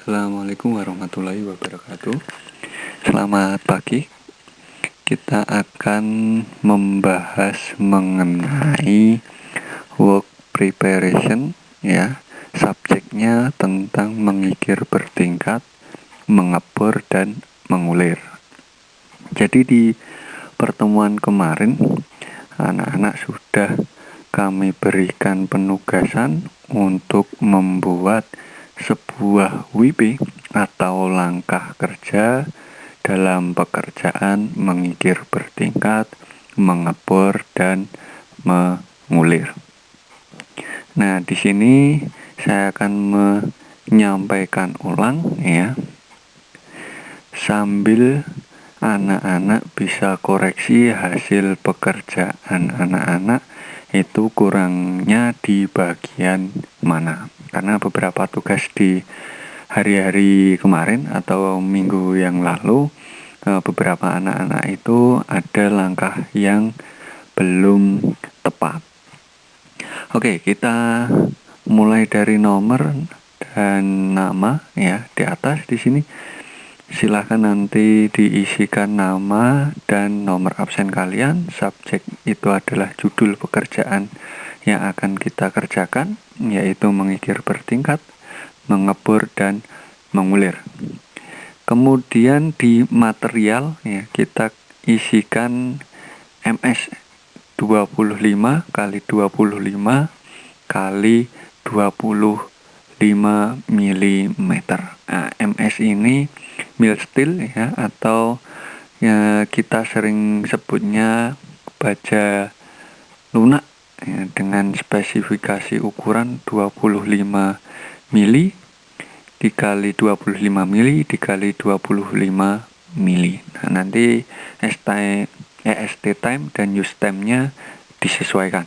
Assalamualaikum warahmatullahi wabarakatuh. Selamat pagi. Kita akan membahas mengenai work preparation ya. Subjeknya tentang mengikir bertingkat, mengebor dan mengulir. Jadi di pertemuan kemarin anak-anak sudah kami berikan penugasan untuk membuat sebuah WP atau langkah kerja dalam pekerjaan mengikir bertingkat, mengebor dan mengulir. Nah, di sini saya akan menyampaikan ulang ya. Sambil anak-anak bisa koreksi hasil pekerjaan anak-anak itu kurangnya di bagian mana. Karena beberapa tugas di hari-hari kemarin atau minggu yang lalu, beberapa anak-anak itu ada langkah yang belum tepat. Oke, kita mulai dari nomor dan nama ya di atas di sini. Silahkan nanti diisikan nama dan nomor absen kalian. Subjek itu adalah judul pekerjaan yang akan kita kerjakan, yaitu mengikir bertingkat, mengebor dan mengulir. Kemudian di material ya, kita isikan MS 25 kali 25 kali 25 mm. Nah, MS ini mil steel ya, atau ya kita sering sebutnya baja lunak ya, dengan spesifikasi ukuran 25 mili dikali 25 mili dikali 25 mili. Nah, nanti EST time dan use time-nya disesuaikan.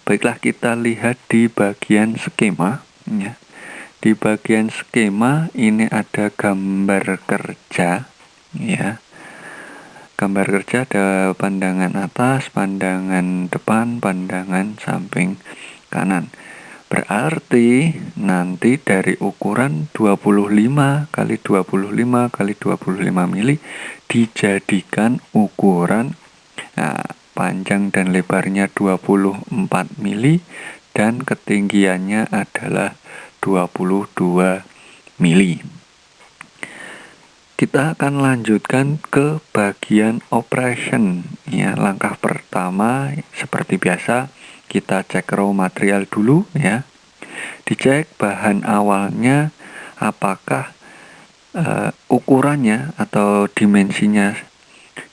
Baiklah, kita lihat di bagian skema ya. Di bagian skema ini ada gambar kerja ya. Gambar kerja ada pandangan atas, pandangan depan, pandangan samping kanan. Berarti nanti dari ukuran 25 kali 25 kali 25 mili dijadikan ukuran panjang dan lebarnya 24 mili dan ketinggiannya adalah 22 mili. Kita akan lanjutkan ke bagian operation ya. Langkah pertama seperti biasa kita cek raw material dulu ya. Dicek bahan awalnya apakah ukurannya atau dimensinya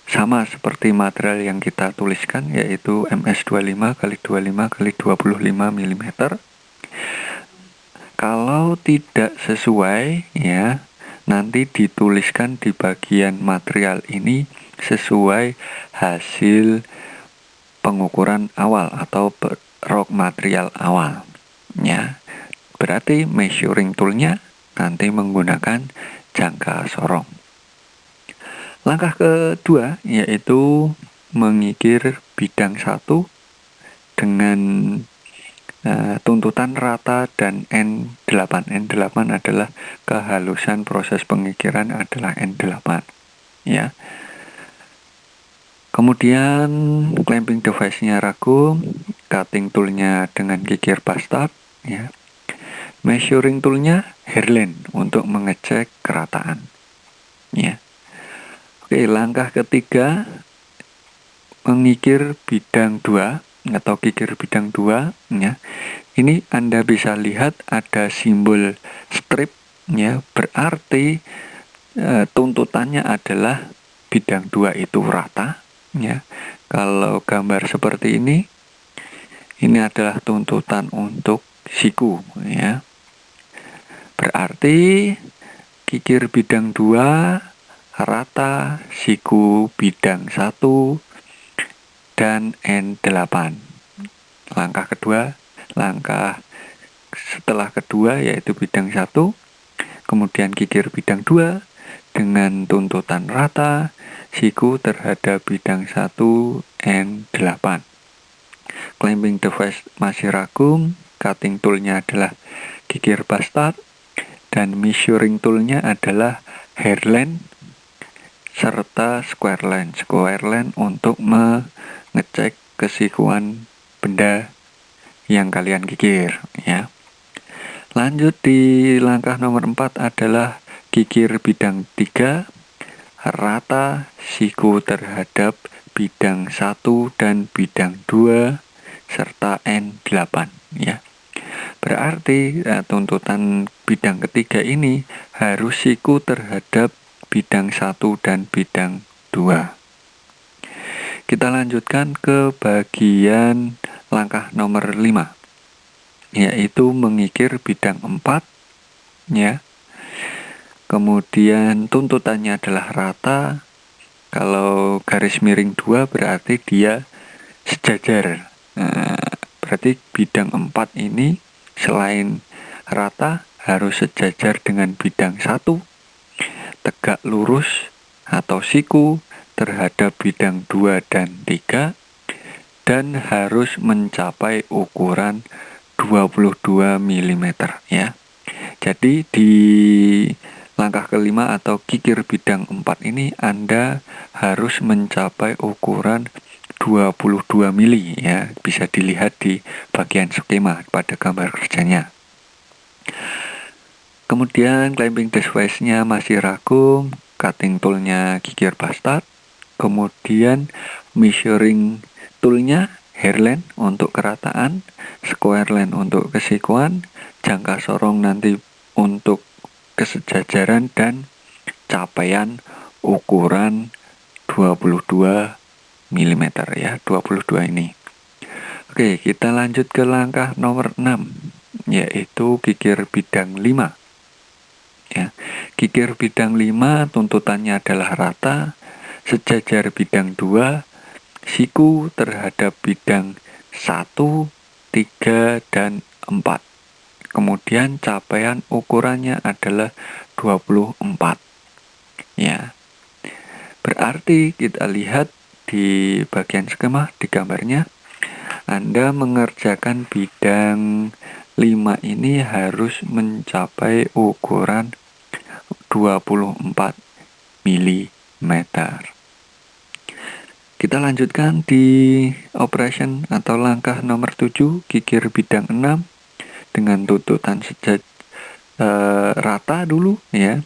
sama seperti material yang kita tuliskan, yaitu MS25 kali 25 kali 25 mm. Kalau tidak sesuai ya, nanti dituliskan di bagian material ini sesuai hasil pengukuran awal atau raw material awal ya. Berarti measuring toolnya nanti menggunakan jangka sorong. Langkah kedua yaitu mengikir bidang 1 dengan tuntutan rata dan N8. N8 adalah kehalusan proses pengikiran adalah N8 ya. Kemudian clamping device-nya ragum, cutting tool-nya dengan kikir bastard ya. Measuring tool-nya Herland untuk mengecek kerataan ya. Oke, langkah ketiga mengikir bidang 2 atau kikir bidang 2 ya. Ini Anda bisa lihat ada simbol strip ya, berarti tuntutannya adalah bidang 2 itu rata ya. Kalau gambar seperti ini adalah tuntutan untuk siku ya. Berarti kikir bidang 2 rata, siku bidang 1 dan N8. Langkah setelah kedua yaitu bidang 1, kemudian kikir bidang 2 dengan tuntutan rata, siku terhadap bidang 1 N8. Clamping device masih ragum, cutting toolnya adalah kikir bastard, Dan measuring toolnya adalah hairline serta square line. Square line untuk mengecek kesikuan benda yang kalian kikir, ya. Lanjut di langkah nomor 4 adalah kikir bidang 3, rata siku terhadap bidang 1 dan bidang 2 serta N8, ya. Berarti tuntutan bidang ketiga ini harus siku terhadap bidang 1 dan bidang 2. Kita lanjutkan ke bagian langkah nomor 5, yaitu mengikir bidang 4, ya. Kemudian tuntutannya adalah rata. Kalau garis miring 2 berarti dia sejajar. Berarti bidang 4 ini selain rata harus sejajar dengan bidang 1, tegak lurus atau siku terhadap bidang 2 dan 3, dan harus mencapai ukuran 22 mm, ya. Jadi di langkah kelima atau kikir bidang 4 ini Anda harus mencapai ukuran 22 mili, ya. Bisa dilihat di bagian skema pada gambar kerjanya. Kemudian clamping device-nya masih rakum, cutting tool-nya kikir bastard, kemudian measuring tool-nya hairline untuk kerataan, square line untuk kesikuan, jangka sorong nanti untuk kesejajaran, dan capaian ukuran 22 mm, ya, 22 ini. Oke, kita lanjut ke langkah nomor 6, yaitu kikir bidang 5. Ya, kikir bidang 5 tuntutannya adalah rata, sejajar bidang 2, siku terhadap bidang 1, 3, dan 4. Kemudian capaian ukurannya adalah 24. Ya. Berarti kita lihat di bagian skema di gambarnya, Anda mengerjakan bidang 5 ini harus mencapai ukuran 24 mm. Kita lanjutkan di operation atau langkah nomor 7, kikir bidang 6 dengan tuntutan rata dulu, ya.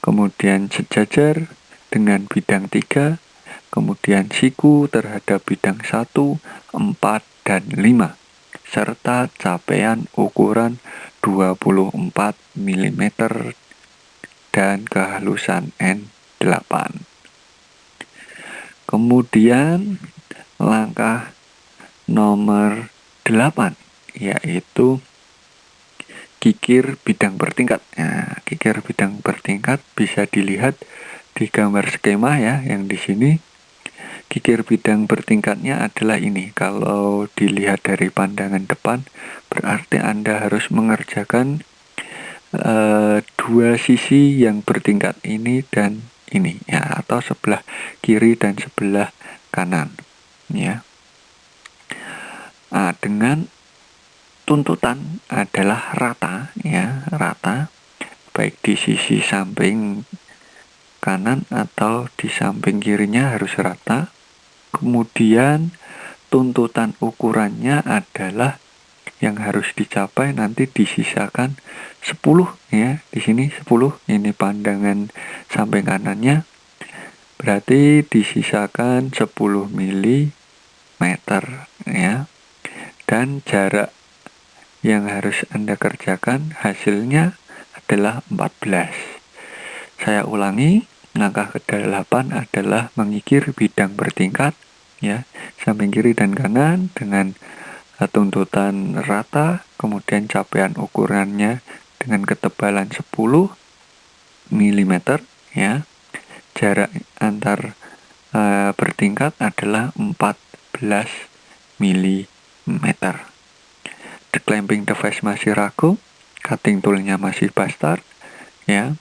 Kemudian sejajar dengan bidang 3, kemudian siku terhadap bidang 1, 4, dan 5, serta capaian ukuran 24 mm dan kehalusan N8. Kemudian langkah nomor 8, yaitu kikir bidang bertingkat. Nah, kikir bidang bertingkat bisa dilihat di gambar skema, ya, yang di sini. Kikir bidang bertingkatnya adalah ini. Kalau dilihat dari pandangan depan, berarti Anda harus mengerjakan dua sisi yang bertingkat ini dan ini, ya, atau sebelah kiri dan sebelah kanan, ya. Dengan tuntutan adalah rata, ya, rata, baik di sisi samping kanan atau di samping kirinya harus rata. Kemudian tuntutan ukurannya adalah yang harus dicapai nanti disisakan 10, ya. Di sini 10, ini pandangan samping kanannya. Berarti disisakan 10 mm, ya. Dan jarak yang harus Anda kerjakan hasilnya adalah 14. Saya ulangi, langkah ke-8 adalah mengikir bidang bertingkat, ya, samping kiri dan kanan dengan tuntutan rata, kemudian capaian ukurannya dengan ketebalan 10 mm, ya. Jarak antar bertingkat adalah 14 mm. The clamping device masih ragu, cutting toolnya masih bastard, ya.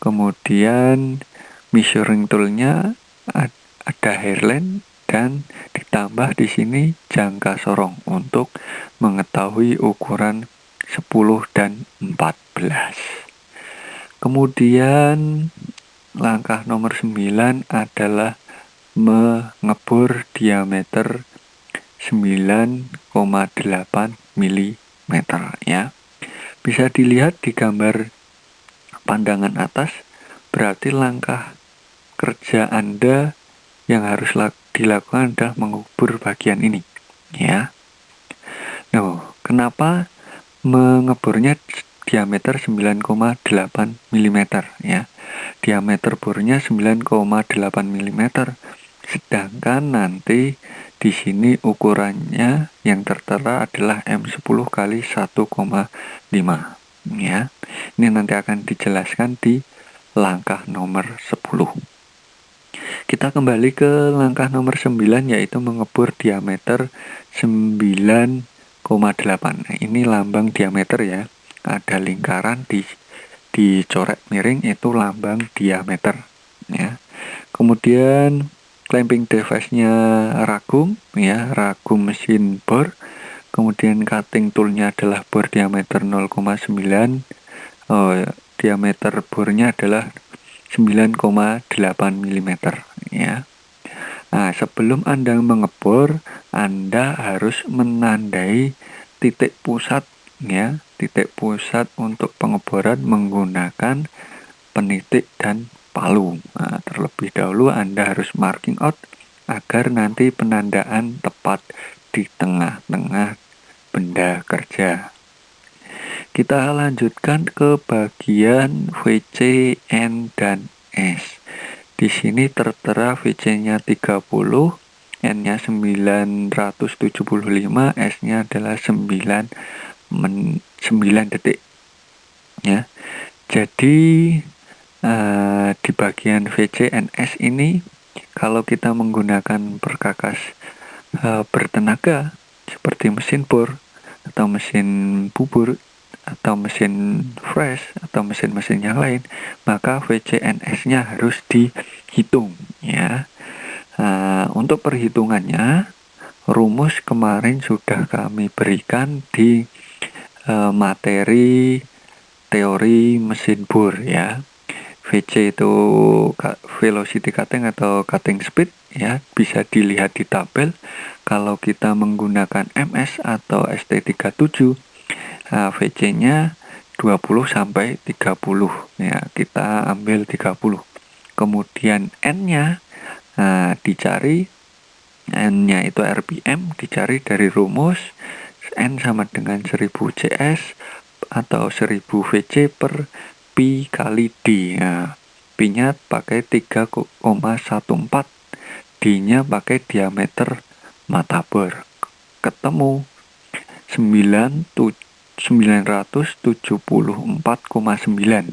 Kemudian measuring toolnya ada hairline dan ditambah di sini jangka sorong untuk mengetahui ukuran 10 dan 14. Kemudian langkah nomor 9 adalah mengebor diameter 9,8 mm ya. Bisa dilihat di gambar pandangan atas, berarti langkah kerja Anda yang harus dilakukan adalah mengubur bagian ini ya. Nah, kenapa mengebornya diameter 9,8 mm ya. Diameter bornya 9,8 mm. Sedangkan nanti di sini ukurannya yang tertera adalah M10 kali 1,5 ya. Ini nanti akan dijelaskan di langkah nomor 10. Kita kembali ke langkah nomor 9, yaitu mengebor diameter 9,8. Nah, ini lambang diameter ya. Ada lingkaran dicoret miring, itu lambang diameter ya. Kemudian clamping device-nya ragum ya, ragum mesin bor. Kemudian cutting tool-nya adalah bor diameter 0,9. Diameter bornya adalah 9,8 mm ya. Nah, sebelum Anda mengebor, Anda harus menandai titik pusat ya, titik pusat untuk pengeboran menggunakan penitik dan palu. Nah, terlebih dahulu Anda harus marking out agar nanti penandaan tepat di tengah-tengah benda kerja. Kita lanjutkan ke bagian VC, N, dan S. Di sini tertera VC-nya 30, N-nya 975, S-nya adalah 9 detik. Ya. Jadi di bagian VC, N, S ini kalau kita menggunakan perkakas bertenaga seperti mesin bor atau mesin bubur atau mesin fresh atau mesin-mesin yang lain, maka VCNS-nya harus dihitung ya. Untuk perhitungannya, rumus kemarin sudah kami berikan di materi teori mesin bor ya. VC itu velocity cutting atau cutting speed ya, bisa dilihat di tabel. Kalau kita menggunakan MS atau ST37, VC-nya 20 sampai 30 ya, kita ambil 30. Kemudian N-nya dicari, N-nya itu RPM, dicari dari rumus N sama dengan 1000 CS atau 1000 VC per Pi kali D. Nah, Pi-nya pakai 3,14, D-nya pakai diameter mata bor. Ketemu 974,9,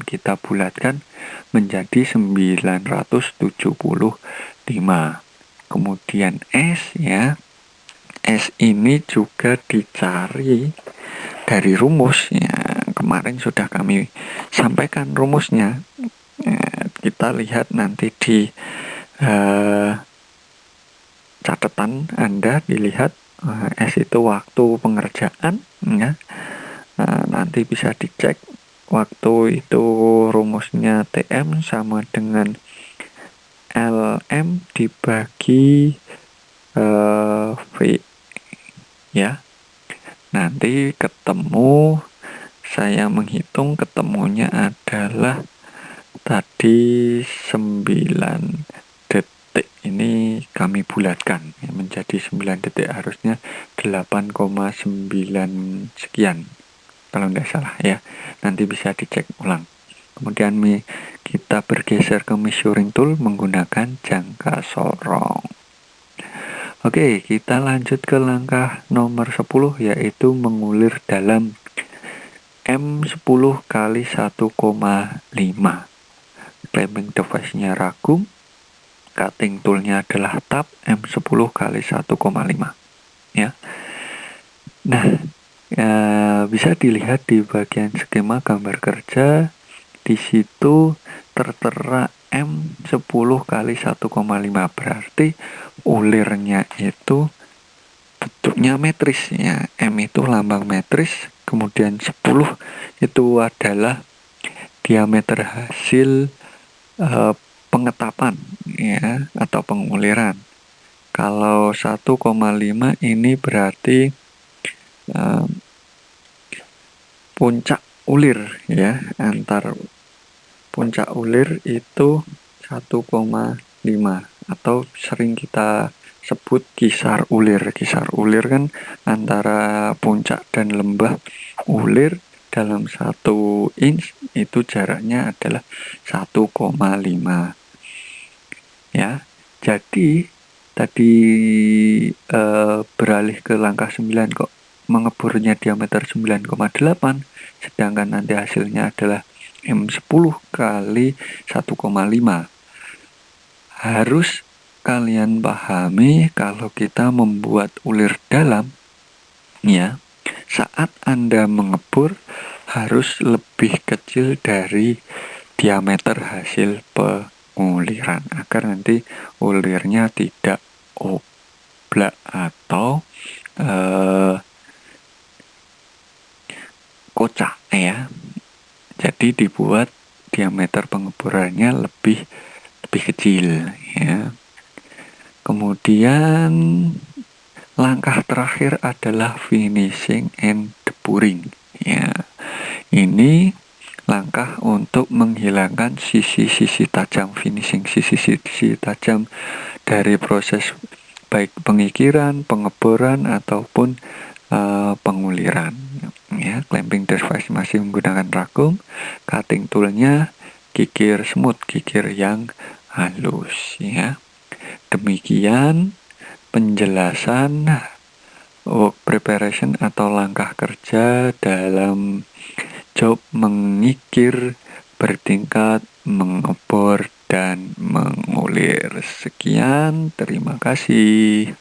kita bulatkan menjadi 975. Kemudian S ya. S ini juga dicari dari rumus ya. Kemarin sudah kami sampaikan rumusnya. Kita lihat nanti di catatan Anda, dilihat S itu waktu pengerjaan ya. Nanti bisa dicek waktu itu, rumusnya TM sama dengan LM dibagi V ya. Nanti ketemu, saya menghitung ketemunya adalah tadi 9 detik. Ini kami bulatkan ya, menjadi 9 detik, harusnya 8,9 sekian kalau tidak salah ya. Nanti bisa dicek ulang. Kemudian kita bergeser ke measuring tool menggunakan jangka sorong. Oke, kita lanjut ke langkah nomor 10, yaitu mengulir dalam M10 kali 1,5. Clamping device-nya ragum, cutting tool-nya adalah tab, M10 kali 1,5 ya. Nah, bisa dilihat di bagian skema gambar kerja, di situ tertera M10 kali 1,5, berarti ulirnya itu bentuknya metris ya. M itu lambang metris, kemudian 10 itu adalah diameter hasil pengetapan ya atau penguliran. Kalau 1,5 ini berarti puncak ulir ya, antar puncak ulir itu 1,5 atau sering kita sebut kisar ulir. Kisar ulir kan antara puncak dan lembah ulir dalam 1 inch itu jaraknya adalah 1,5 ya. Jadi tadi beralih ke langkah 9 kok mengeburnya diameter 9,8, sedangkan nanti hasilnya adalah M10 kali 1,5. Harus kalian pahami kalau kita membuat ulir dalam ya, saat Anda mengebur harus lebih kecil dari diameter hasil penguliran agar nanti ulirnya tidak oblak atau kocak ya. Jadi dibuat diameter pengeburannya lebih kecil ya. Kemudian langkah terakhir adalah finishing and depuring ya. Ini langkah untuk menghilangkan sisi-sisi tajam, finishing sisi-sisi tajam dari proses baik pengikiran, pengeboran ataupun penguliran ya. Clamping device masih menggunakan rakum, cutting toolnya kikir smooth, kikir yang halus ya. Demikian penjelasan work preparation atau langkah kerja dalam job mengikir bertingkat, mengebor, dan mengulir. Sekian, terima kasih.